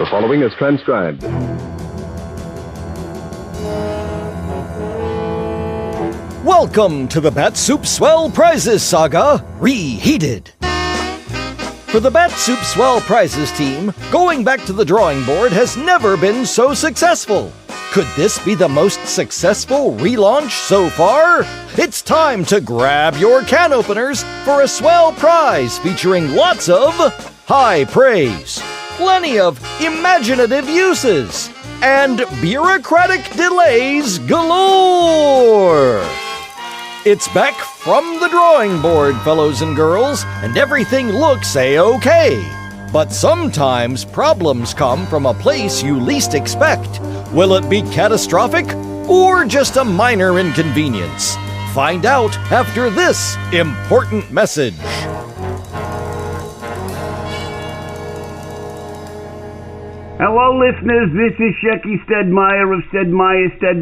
The following is transcribed. Welcome to the Bat-Supe Swell Prizes Saga, Reheated. For the Bat-Supe Swell Prizes team, going back to the drawing board has never been so successful. Could this be the most successful relaunch so far? It's time to grab your can openers for a swell prize featuring lots of high praise, plenty of imaginative uses, and bureaucratic delays galore. It's back from the drawing board, fellows and girls, and everything looks a-okay. But sometimes problems come from a place you least expect. Will it be catastrophic or just a minor inconvenience? Find out after this important message. Hello, listeners. This is Shecky Stedmeyer of Stedmeyer, and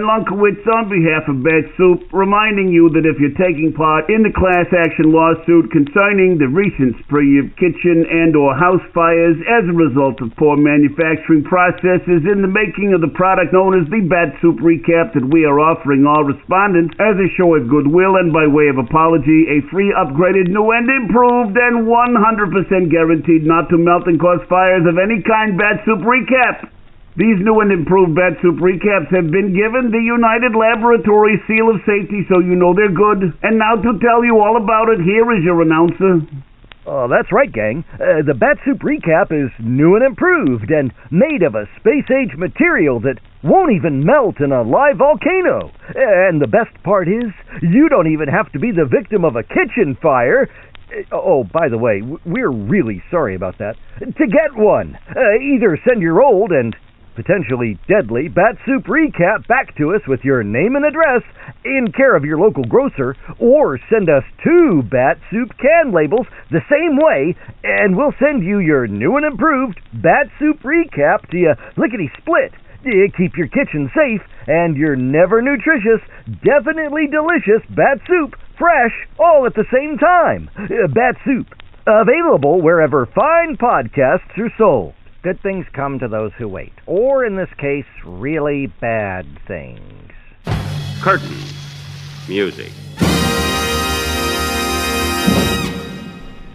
Lunkowitz on behalf of Bat-Supe, reminding you that if you're taking part in the class action lawsuit concerning the recent spree of kitchen and or house fires as a result of poor manufacturing processes in the making of the product known as the Bat-Supe Recap that we are offering all respondents as a show of goodwill and by way of apology, a free upgraded, new and improved and 100% guaranteed not to melt and cause fires of any kind Bat-Supe Recap. These new and improved Bat-Supe Recaps have been given the United Laboratory Seal of Safety, so you know they're good. And now to tell you all about it, here is your announcer. Oh, that's right, gang. The Bat-Supe Recap is new and improved and made of a space-age material that won't even melt in a live volcano. And the best part is, you don't even have to be the victim of a kitchen fire. Oh, by the way, we're really sorry about that. To get one, either send your old and potentially deadly Bat-Supe Recap back to us with your name and address in care of your local grocer, or send us 2 Bat-Supe can labels the same way, and we'll send you your new and improved Bat-Supe Recap to you lickety-split. Keep your kitchen safe and your never nutritious, definitely delicious Bat-Supe fresh all at the same time. Bat-Supe, available wherever fine podcasts are sold. Good things come to those who wait, or in this case, really bad things. Curtain. Music.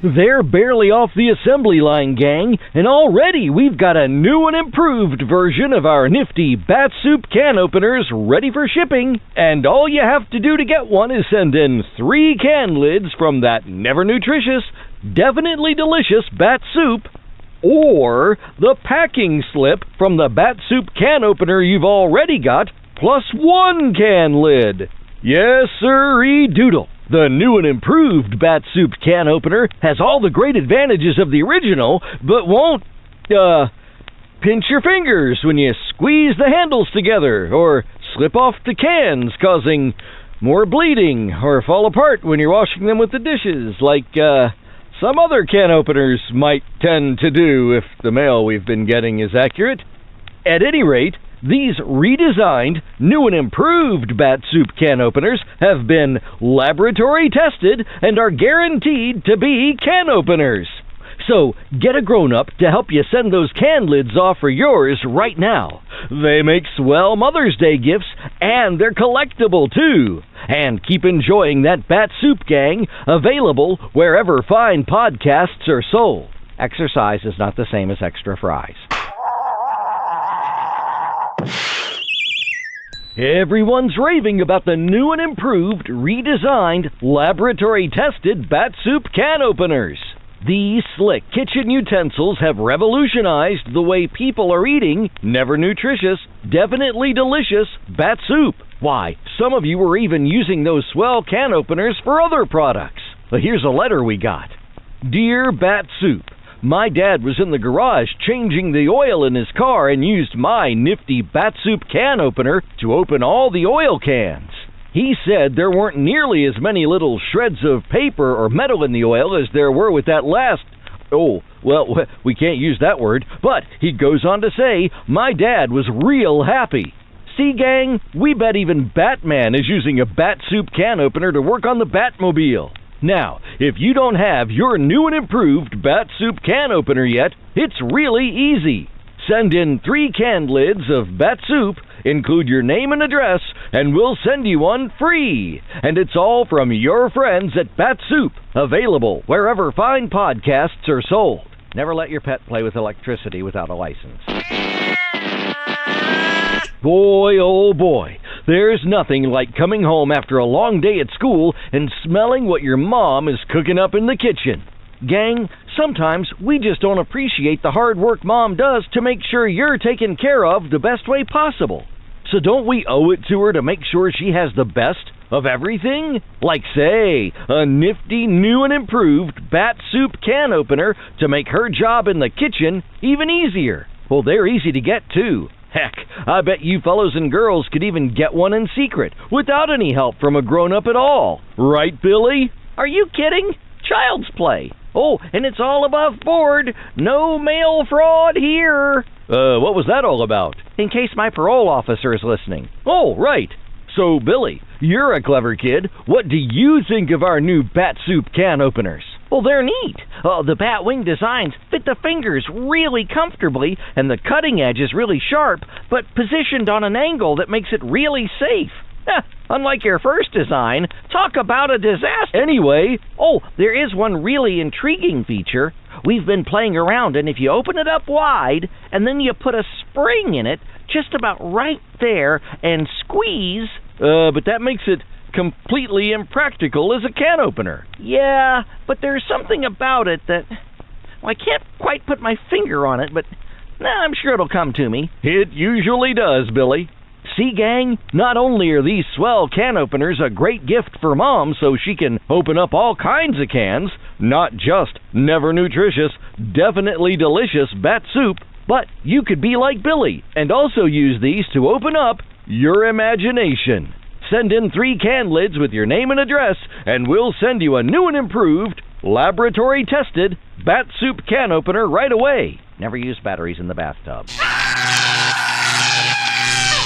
They're barely off the assembly line, gang, and already we've got a new and improved version of our nifty Bat-Supe can openers ready for shipping. And all you have to do to get one is send in 3 can lids from that never nutritious, definitely delicious Bat-Supe, or the packing slip from the Bat-Supe can opener you've already got, plus 1 can lid. Yes, sirree doodle. The new and improved Bat-Supe can opener has all the great advantages of the original, but won't, pinch your fingers when you squeeze the handles together, or slip off the cans, causing more bleeding, or fall apart when you're washing them with the dishes, like, some other can openers might tend to do if the mail we've been getting is accurate. At any rate, these redesigned, new and improved Bat-Supe can openers have been laboratory tested and are guaranteed to be can openers. So get a grown-up to help you send those can lids off for yours right now. They make swell Mother's Day gifts, and they're collectible too. And keep enjoying that Bat-Supe, gang, available wherever fine podcasts are sold. Exercise is not the same as extra fries. Everyone's raving about the new and improved, redesigned, laboratory-tested Bat-Supe can openers. These slick kitchen utensils have revolutionized the way people are eating never nutritious, definitely delicious Bat-Supe. Why, some of you are even using those swell can openers for other products. Here's a letter we got. Dear Bat-Supe, my dad was in the garage changing the oil in his car and used my nifty Bat-Supe can opener to open all the oil cans. He said there weren't nearly as many little shreds of paper or metal in the oil as there were with that last... Oh, well, we can't use that word, but he goes on to say my dad was real happy. See, gang, we bet even Batman is using a Bat-Supe can opener to work on the Batmobile. Now, if you don't have your new and improved Bat-Supe can opener yet, it's really easy. Send in 3 canned lids of Bat-Supe, include your name and address, and we'll send you one free. And it's all from your friends at Bat-Supe, available wherever fine podcasts are sold. Never let your pet play with electricity without a license. Boy, oh boy, there's nothing like coming home after a long day at school and smelling what your mom is cooking up in the kitchen. Gang, sometimes we just don't appreciate the hard work Mom does to make sure you're taken care of the best way possible. So don't we owe it to her to make sure she has the best of everything? Like, say, a nifty new and improved Bat-Supe can opener to make her job in the kitchen even easier. Well, they're easy to get, too. Heck, I bet you fellows and girls could even get one in secret, without any help from a grown-up at all. Right, Billy? Are you kidding? Child's play. Oh, and it's all above board. No mail fraud here. What was that all about? In case my parole officer is listening. Oh, right. So, Billy, you're a clever kid. What do you think of our new Bat-Supe can openers? Well, they're neat. The bat wing designs fit the fingers really comfortably, and the cutting edge is really sharp, but positioned on an angle that makes it really safe. Unlike your first design, talk about a disaster. Anyway, there is one really intriguing feature. We've been playing around, and if you open it up wide, and then you put a spring in it, just about right there, and squeeze... but that makes it completely impractical as a can opener. Yeah, but there's something about it that... Well, I can't quite put my finger on it, but I'm sure it'll come to me. It usually does, Billy. See, gang, not only are these swell can openers a great gift for Mom so she can open up all kinds of cans, not just never nutritious, definitely delicious Bat-Supe, but you could be like Billy and also use these to open up your imagination. Send in 3 can lids with your name and address, and we'll send you a new and improved, laboratory-tested Bat-Supe can opener right away. Never use batteries in the bathtub.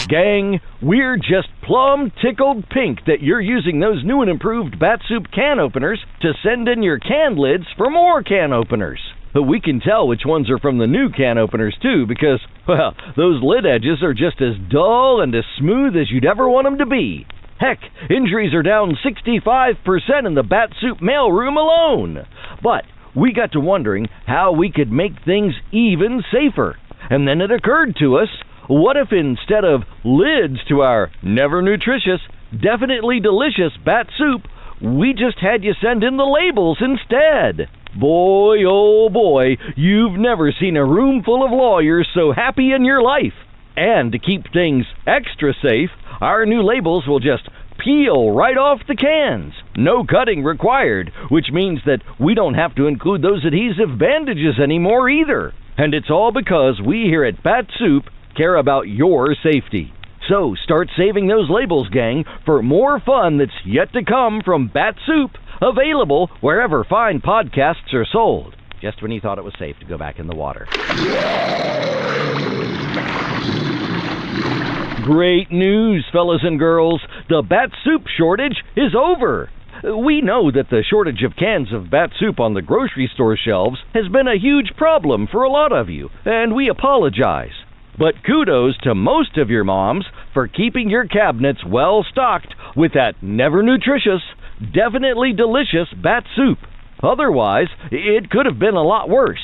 Gang, we're just plumb tickled pink that you're using those new and improved Bat-Supe can openers to send in your can lids for more can openers. But we can tell which ones are from the new can openers, too, because, well, those lid edges are just as dull and as smooth as you'd ever want them to be. Heck, injuries are down 65% in the Bat-Supe mailroom alone. But we got to wondering how we could make things even safer. And then it occurred to us, what if instead of lids to our never nutritious, definitely delicious Bat-Supe, we just had you send in the labels instead? Boy, oh boy, you've never seen a room full of lawyers so happy in your life. And to keep things extra safe, our new labels will just peel right off the cans. No cutting required, which means that we don't have to include those adhesive bandages anymore either. And it's all because we here at Bat-Supe care about your safety. So start saving those labels, gang, for more fun that's yet to come from Bat-Supe, available wherever fine podcasts are sold. Just when you thought it was safe to go back in the water. Great news, fellas and girls. The Bat-Supe shortage is over. We know that the shortage of cans of Bat-Supe on the grocery store shelves has been a huge problem for a lot of you, and we apologize. But kudos to most of your moms for keeping your cabinets well stocked with that never nutritious, definitely delicious Bat-Supe. Otherwise, it could have been a lot worse.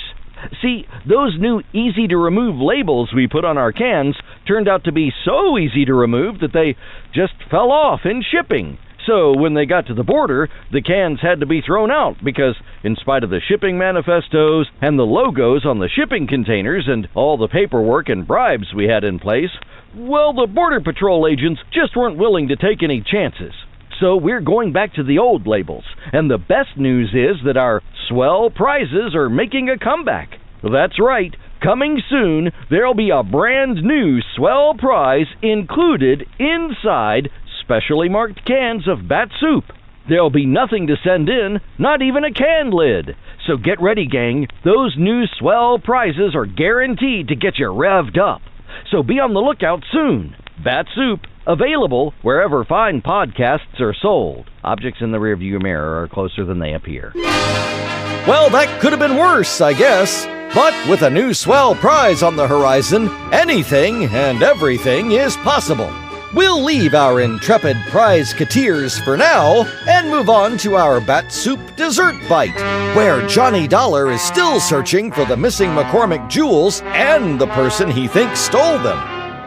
See, those new easy-to-remove labels we put on our cans turned out to be so easy to remove that they just fell off in shipping. So when they got to the border, the cans had to be thrown out because, in spite of the shipping manifestos and the logos on the shipping containers and all the paperwork and bribes we had in place, well, the Border Patrol agents just weren't willing to take any chances. So we're going back to the old labels, and the best news is that our Swell Prizes are making a comeback. That's right, coming soon, there'll be a brand new Swell Prize included inside specially marked cans of Bat-Supe. There'll be nothing to send in, not even a can lid. So get ready, gang. Those new Swell Prizes are guaranteed to get you revved up. So be on the lookout soon. Bat-Supe, available wherever fine podcasts are sold. Objects in the rearview mirror are closer than they appear. Well, that could have been worse, I guess. But with a new Swell Prize on the horizon, anything and everything is possible. We'll leave our intrepid prize-keteers for now and move on to our Bat-Supe dessert bite, where Johnny Dollar is still searching for the missing McCormick jewels and the person he thinks stole them.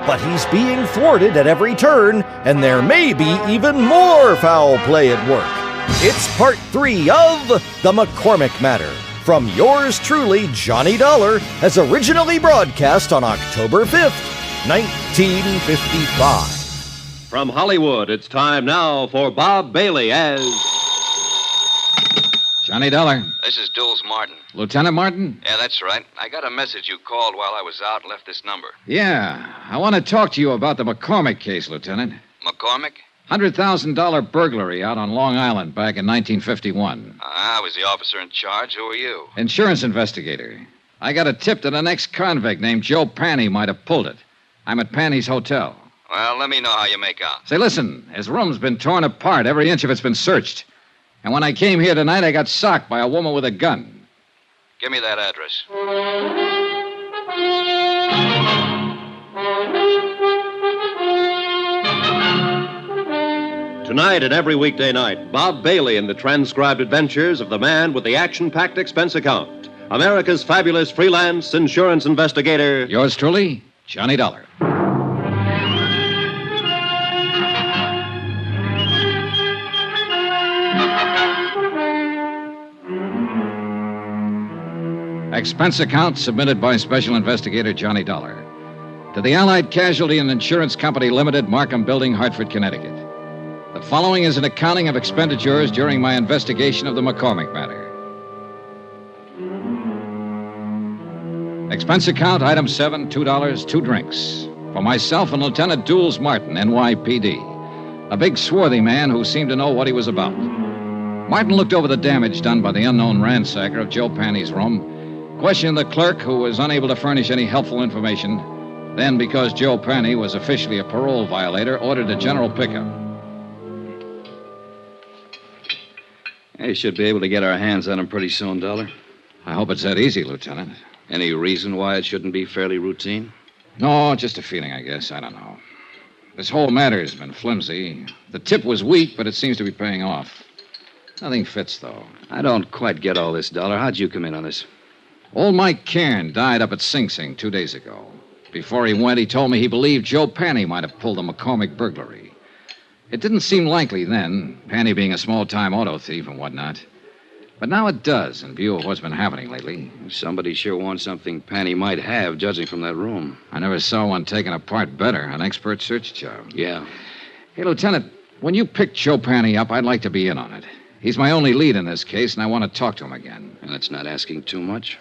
But he's being thwarted at every turn, and there may be even more foul play at work. It's part 3 of The McCormick Matter, from yours truly, Johnny Dollar, as originally broadcast on October 5th, 1955. From Hollywood, it's time now for Bob Bailey as... Johnny Dollar. This is Jules Martin. Lieutenant Martin? Yeah, that's right. I got a message you called while I was out and left this number. Yeah. I want to talk to you about the McCormick case, Lieutenant. McCormick? $100,000 burglary out on Long Island back in 1951. I was the officer in charge. Who are you? Insurance investigator. I got a tip that an ex-convict named Joe Panny might have pulled it. I'm at Panny's hotel. Well, let me know how you make out. Say, listen, his room's been torn apart. Every inch of it's been searched. And when I came here tonight, I got socked by a woman with a gun. Give me that address. Tonight and every weekday night, Bob Bailey in the transcribed adventures of the man with the action-packed expense account. America's fabulous freelance insurance investigator. Yours truly, Johnny Dollar. Expense account submitted by Special Investigator Johnny Dollar to the Allied Casualty and Insurance Company Limited, Markham Building, Hartford, Connecticut. The following is an accounting of expenditures during my investigation of the McCormick matter. Expense account, item 7, $2, 2 drinks. For myself and Lieutenant Jules Martin, NYPD. A big swarthy man who seemed to know what he was about. Martin looked over the damage done by the unknown ransacker of Joe Panny's room, questioned the clerk, who was unable to furnish any helpful information. Then, because Joe Panny was officially a parole violator, ordered a general pickup. You should be able to get our hands on him pretty soon, Dollar. I hope it's that easy, Lieutenant. Any reason why it shouldn't be fairly routine? No, just a feeling, I guess. I don't know. This whole matter's been flimsy. The tip was weak, but it seems to be paying off. Nothing fits, though. I don't quite get all this, Dollar. How'd you come in on this? Old Mike Cairn died up at Sing Sing 2 days ago. Before he went, he told me he believed Joe Panny might have pulled the McCormick burglary. It didn't seem likely then, Panny being a small-time auto thief and whatnot. But now it does, in view of what's been happening lately. Somebody sure wants something Panny might have, judging from that room. I never saw one taken apart better, an expert search job. Yeah. Hey, Lieutenant, when you picked Joe Panny up, I'd like to be in on it. He's my only lead in this case, and I want to talk to him again. And that's not asking too much.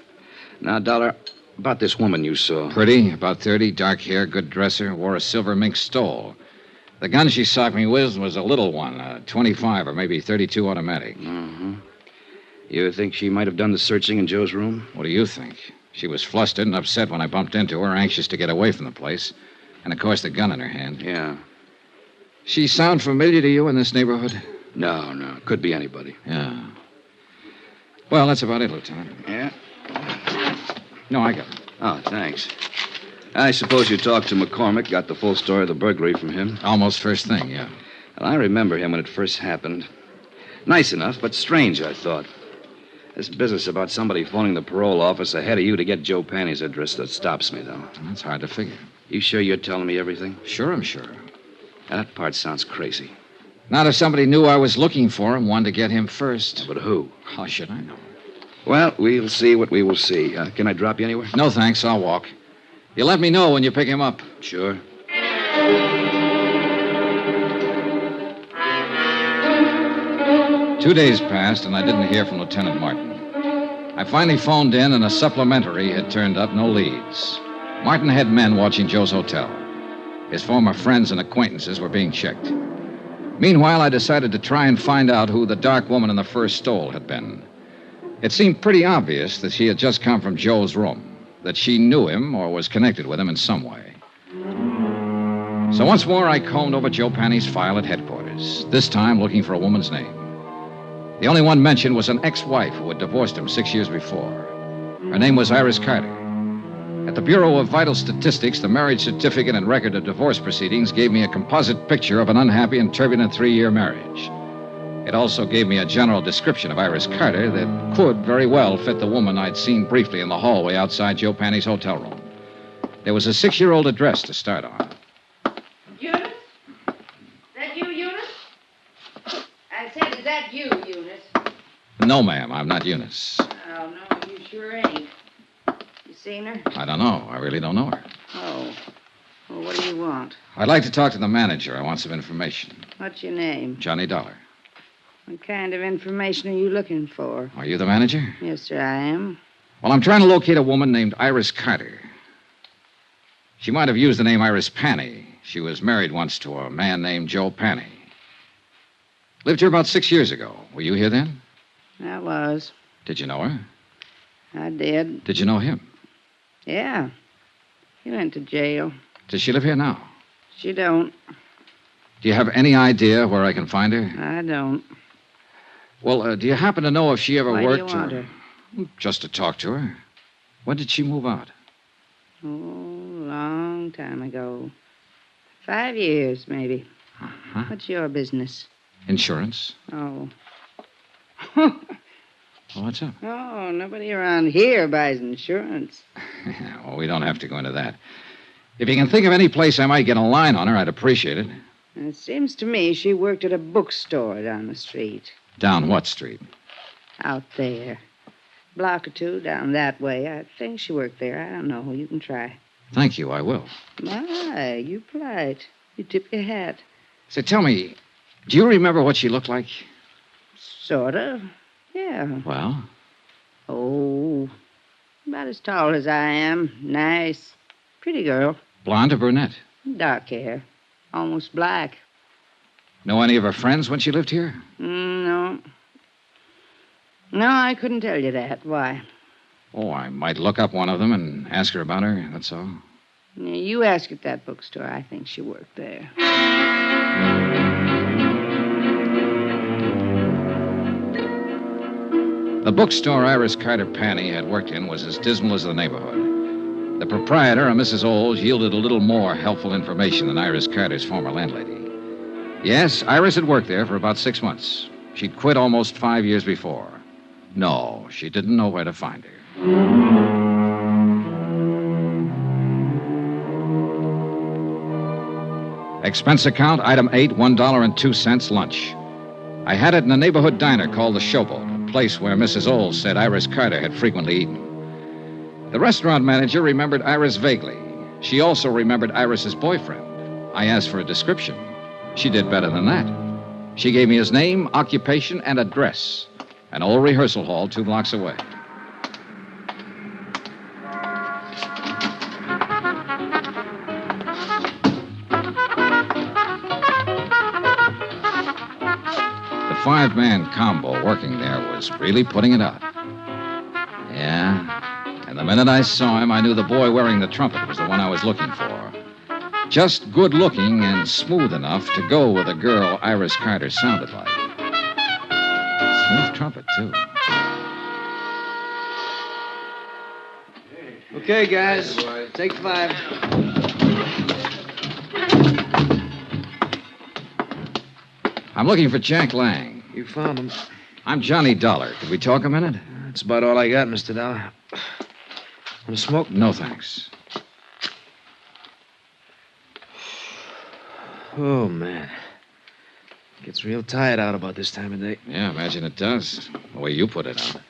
Now, Dollar, about this woman you saw. Pretty, about 30, dark hair, good dresser, wore a silver mink stole. The gun she socked me with was a little one, a 25 or maybe 32 automatic. Mm-hmm. You think she might have done the searching in Joe's room? What do you think? She was flustered and upset when I bumped into her, anxious to get away from the place. And, of course, the gun in her hand. Yeah. She sound familiar to you in this neighborhood? No. Could be anybody. Yeah. Well, that's about it, Lieutenant. Yeah? No, I got it. Oh, thanks. I suppose you talked to McCormick, got the full story of the burglary from him? Almost first thing, yeah. Well, I remember him when it first happened. Nice enough, but strange, I thought. This business about somebody phoning the parole office ahead of you to get Joe Panny's address, that stops me, though. That's hard to figure. You sure you're telling me everything? Sure, I'm sure. Now, that part sounds crazy. Not if somebody knew I was looking for him, wanted to get him first. But who? How should I know? Well, we'll see what we will see. Can I drop you anywhere? No, thanks. I'll walk. You let me know when you pick him up. Sure. 2 days passed, and I didn't hear from Lieutenant Martin. I finally phoned in, and a supplementary had turned up, no leads. Martin had men watching Joe's hotel. His former friends and acquaintances were being checked. Meanwhile, I decided to try and find out who the dark woman in the first stole had been. It seemed pretty obvious that she had just come from Joe's room, that she knew him or was connected with him in some way. So once more, I combed over Joe Panny's file at headquarters, this time looking for a woman's name. The only one mentioned was an ex-wife who had divorced him 6 years before. Her name was Iris Carter. At the Bureau of Vital Statistics, the marriage certificate and record of divorce proceedings gave me a composite picture of an unhappy and turbulent 3-year marriage. It also gave me a general description of Iris Carter that could very well fit the woman I'd seen briefly in the hallway outside Joe Panny's hotel room. There was a 6-year-old address to start on. Eunice? Is that you, Eunice? I said, is that you, Eunice? No, ma'am, I'm not Eunice. Oh, no, you sure ain't. You seen her? I don't know. I really don't know her. Oh. Well, what do you want? I'd like to talk to the manager. I want some information. What's your name? Johnny Dollar. What kind of information are you looking for? Are you the manager? Yes, sir, I am. Well, I'm trying to locate a woman named Iris Carter. She might have used the name Iris Panny. She was married once to a man named Joe Panny. Lived here about 6 years ago. Were you here then? I was. Did you know her? I did. Did you know him? Yeah. He went to jail. Does she live here now? She don't. Do you have any idea where I can find her? I don't. Well, do you happen to know if she ever Why worked do you want her? Just to talk to her. When did she move out? Oh, long time ago. 5 years, maybe. Uh-huh. What's your business? Insurance. Oh. Well, what's up? Oh, nobody around here buys insurance. Well, we don't have to go into that. If you can think of any place I might get a line on her, I'd appreciate it. It seems to me she worked at a bookstore down the street. Down what street? Out there. Block or two down that way. I think she worked there. I don't know. You can try. Thank you, I will. My, you polite. You tip your hat. Say, tell me, do you remember what she looked like? Sort of. Yeah. Well? Oh, about as tall as I am. Nice. Pretty girl. Blonde or brunette? Dark hair. Almost black. Know any of her friends when she lived here? No. No, I couldn't tell you that. Why? Oh, I might look up one of them and ask her about her, that's all. You ask at that bookstore. I think she worked there. The bookstore Iris Carter Panny had worked in was as dismal as the neighborhood. The proprietor, a Mrs. Olds, yielded a little more helpful information than Iris Carter's former landlady. Yes, Iris had worked there for about 6 months. She'd quit almost 5 years before. No, she didn't know where to find her. Expense account, item 8, $1.02 lunch. I had it in a neighborhood diner called the Showboat, a place where Mrs. Olds said Iris Carter had frequently eaten. The restaurant manager remembered Iris vaguely. She also remembered Iris's boyfriend. I asked for a description. She did better than that. She gave me his name, occupation, and address. An old rehearsal hall 2 blocks away. The 5-man combo working there was really putting it out. Yeah, and the minute I saw him, I knew the boy wearing the trumpet was the one I was looking for. Just good looking and smooth enough to go with a girl Iris Carter sounded like. Smooth trumpet, too. Okay, guys, take 5. I'm looking for Jack Lang. You found him. I'm Johnny Dollar. Could we talk a minute? That's about all I got, Mr. Dollar. Want to smoke? No, thanks. Oh, man. Gets real tired out about this time of day. Yeah, imagine it does. The way you put it out.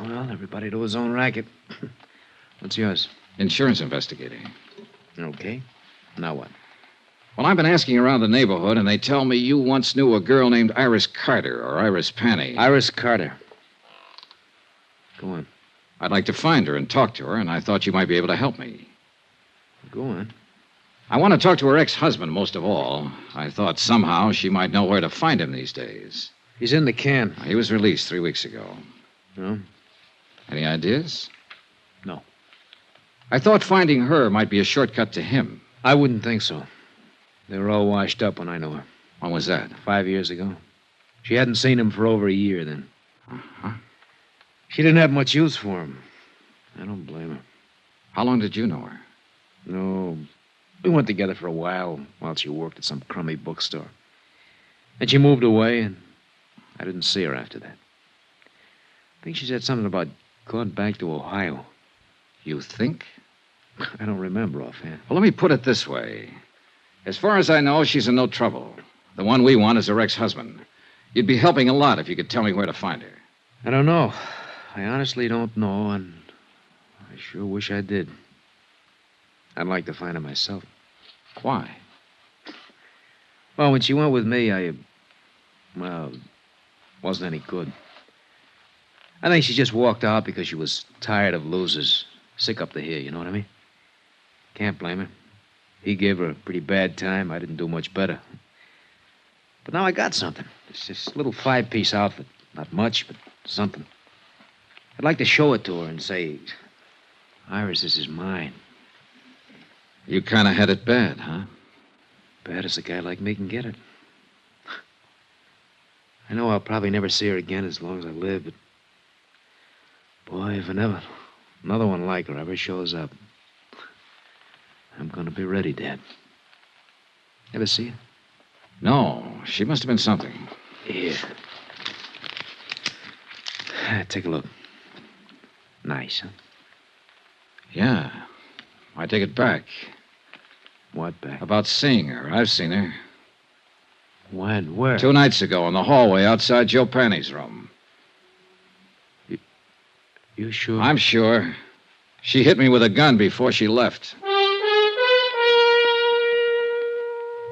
Well, everybody to his own racket. What's yours? Insurance investigator. Okay. Now what? Well, I've been asking around the neighborhood, and they tell me you once knew a girl named Iris Carter, or Iris Panny. Iris Carter. Go on. I'd like to find her and talk to her, and I thought you might be able to help me. Go on. I want to talk to her ex-husband most of all. I thought somehow she might know where to find him these days. He's in the can. He was released 3 weeks ago. No? Any ideas? No. I thought finding her might be a shortcut to him. I wouldn't think so. They were all washed up when I knew her. When was that? 5 years ago. She hadn't seen him for over a year then. Uh-huh. She didn't have much use for him. I don't blame her. How long did you know her? No, we went together for a while she worked at some crummy bookstore. And she moved away, and I didn't see her after that. I think she said something about going back to Ohio. You think? I don't remember offhand. Well, let me put it this way. As far as I know, she's in no trouble. The one we want is her ex-husband. You'd be helping a lot if you could tell me where to find her. I don't know. I honestly don't know, and I sure wish I did. I'd like to find her myself. Why? Well, when she went with me, wasn't any good. I think she just walked out because she was tired of losers. Sick up to here, you know what I mean? Can't blame her. He gave her a pretty bad time. I didn't do much better. But now I got something. It's this little 5-piece outfit. Not much, but something. I'd like to show it to her and say, Iris, this is mine. You kind of had it bad, huh? Bad as a guy like me can get it. I know I'll probably never see her again as long as I live, but... boy, if another one like her ever shows up, I'm gonna be ready, Dad. Ever see her? No, she must have been something. Here. Take a look. Nice, huh? Yeah. I take it back. What back? About seeing her. I've seen her. When? Where? 2 nights ago in the hallway outside Joe Panny's room. You sure? I'm sure. She hit me with a gun before she left.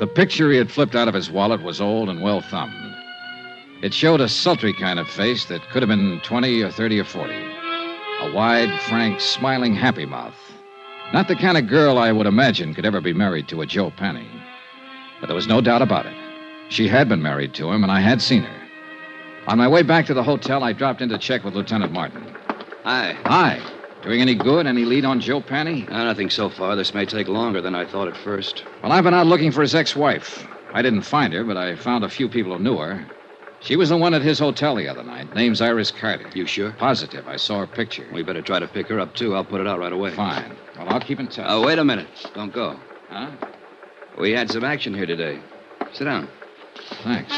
The picture he had flipped out of his wallet was old and well thumbed. It showed a sultry kind of face that could have been 20 or 30 or 40. A wide, frank, smiling, happy mouth. Not the kind of girl I would imagine could ever be married to a Joe Penny. But there was no doubt about it. She had been married to him, and I had seen her. On my way back to the hotel, I dropped in to check with Lieutenant Martin. Hi. Hi. Doing any good? Any lead on Joe Penny? Nothing so far. This may take longer than I thought at first. Well, I've been out looking for his ex-wife. I didn't find her, but I found a few people who knew her. She was the one at his hotel the other night. Name's Iris Carter. You sure? Positive. I saw her picture. We better try to pick her up, too. I'll put it out right away. Fine. Well, I'll keep in touch. Oh, wait a minute. Don't go. Huh? We had some action here today. Sit down. Thanks.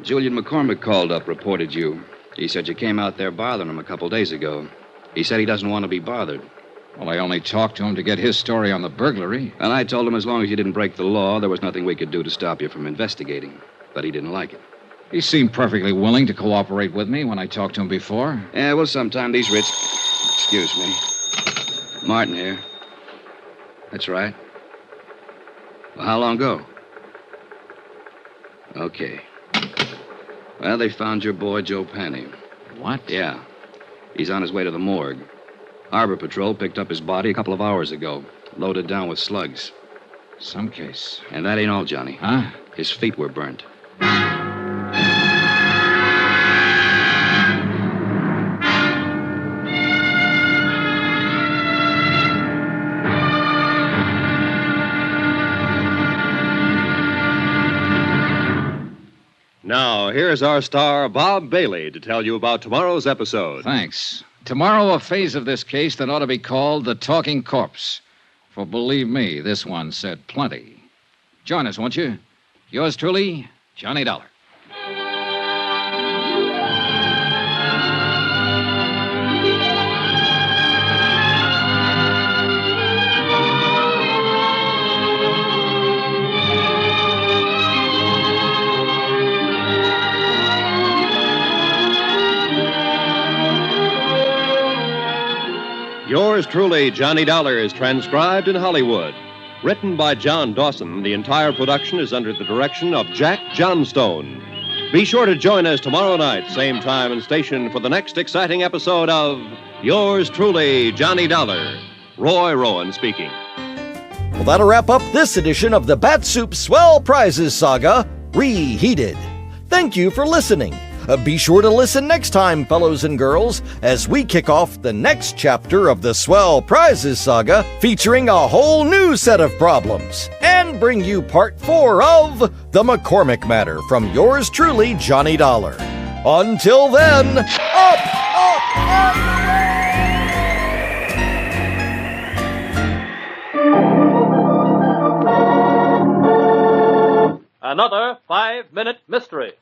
Julian McCormick called up, reported you. He said you came out there bothering him a couple days ago. He said he doesn't want to be bothered. Well, I only talked to him to get his story on the burglary. And I told him as long as you didn't break the law, there was nothing we could do to stop you from investigating. But he didn't like it. He seemed perfectly willing to cooperate with me when I talked to him before. Yeah, well, sometime these rich... Excuse me. Martin here. That's right. Well, how long ago? Okay. Well, they found your boy, Joe Penny. What? Yeah. He's on his way to the morgue. Harbor Patrol picked up his body a couple of hours ago, loaded down with slugs. Some case. And that ain't all, Johnny. Huh? His feet were burnt. Now, here's our star, Bob Bailey, to tell you about tomorrow's episode. Thanks. Tomorrow, a phase of this case that ought to be called the Talking Corpse. For believe me, this one said plenty. Join us, won't you? Yours truly, Johnny Dollar. Yours truly, Johnny Dollar, is transcribed in Hollywood. Written by John Dawson, the entire production is under the direction of Jack Johnstone. Be sure to join us tomorrow night, same time and station, for the next exciting episode of Yours truly, Johnny Dollar. Roy Rowan speaking. Well, that'll wrap up this edition of the Bat-Supe Swell Prizes Saga, Reheated. Thank you for listening. Be sure to listen next time, fellows and girls, as we kick off the next chapter of the Swell Prizes Saga, featuring a whole new set of problems. And bring you part 4 of The McCormick Matter from yours truly, Johnny Dollar. Until then, up, Another 5-minute mystery.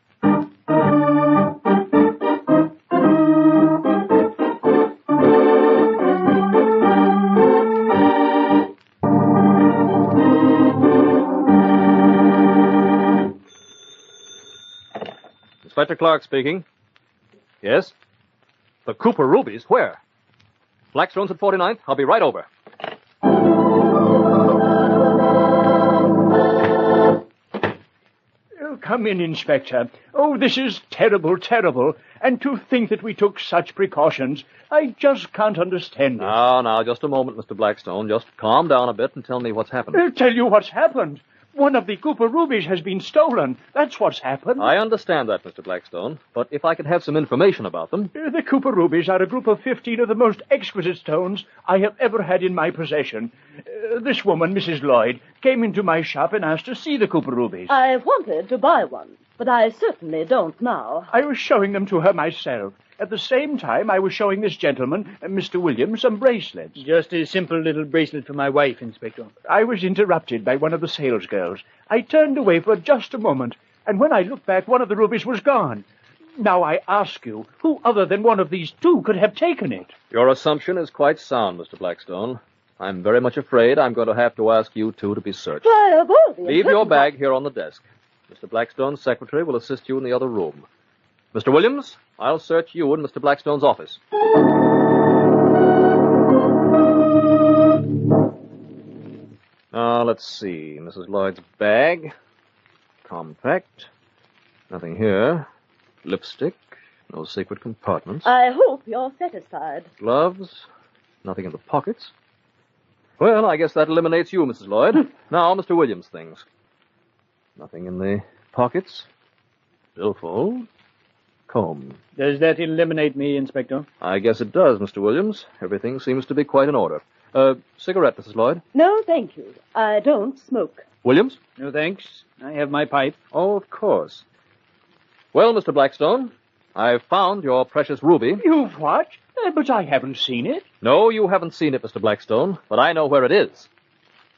Inspector Clark speaking. Yes? The Cooper rubies? Where? Blackstone's at 49th. I'll be right over. Come in, Inspector. Oh, this is terrible, terrible. And to think that we took such precautions. I just can't understand it. Now, just a moment, Mr. Blackstone. Just calm down a bit and tell me what's happened. I'll tell you what's happened. One of the Cooper rubies has been stolen. That's what's happened. I understand that, Mr. Blackstone, but if I could have some information about them... The Cooper rubies are a group of 15 of the most exquisite stones I have ever had in my possession. This woman, Mrs. Lloyd, came into my shop and asked to see the Cooper rubies. I wanted to buy one, but I certainly don't now. I was showing them to her myself. At the same time, I was showing this gentleman, Mr. Williams, some bracelets. Just a simple little bracelet for my wife, Inspector. I was interrupted by one of the sales girls. I turned away for just a moment, and when I looked back, one of the rubies was gone. Now I ask you, who other than one of these two could have taken it? Your assumption is quite sound, Mr. Blackstone. I'm very much afraid I'm going to have to ask you two to be searched. Why, of all the Leave your bag here on the desk. Mr. Blackstone's secretary will assist you in the other room. Mr. Williams, I'll search you in Mr. Blackstone's office. Let's see. Mrs. Lloyd's bag. Compact. Nothing here. Lipstick. No secret compartments. I hope you're satisfied. Gloves. Nothing in the pockets. Well, I guess that eliminates you, Mrs. Lloyd. Now, Mr. Williams' things. Nothing in the pockets. Billfold. Comb. Does that eliminate me, Inspector? I guess it does, Mr. Williams. Everything seems to be quite in order. Cigarette, Mrs. Lloyd? No, thank you. I don't smoke. Williams? No, thanks. I have my pipe. Oh, of course. Well, Mr. Blackstone, I've found your precious ruby. You've what? But I haven't seen it. No, you haven't seen it, Mr. Blackstone, but I know where it is.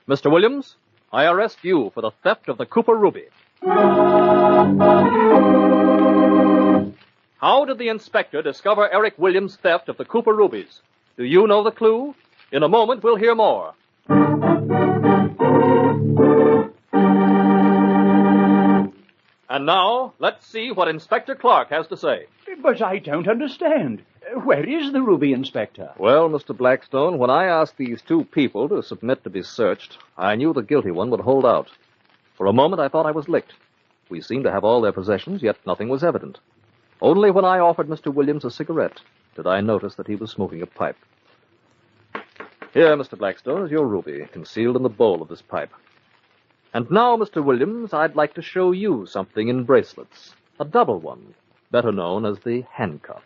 Mr. Williams, I arrest you for the theft of the Cooper ruby. How did the inspector discover Eric Williams' theft of the Cooper rubies? Do you know the clue? In a moment, we'll hear more. And now, let's see what Inspector Clark has to say. But I don't understand. Where is the ruby, Inspector? Well, Mr. Blackstone, when I asked these two people to submit to be searched, I knew the guilty one would hold out. For a moment, I thought I was licked. We seemed to have all their possessions, yet nothing was evident. Only when I offered Mr. Williams a cigarette did I notice that he was smoking a pipe. Here, Mr. Blackstone, is your ruby, concealed in the bowl of this pipe. And now, Mr. Williams, I'd like to show you something in bracelets. A double one, better known as the handcuff.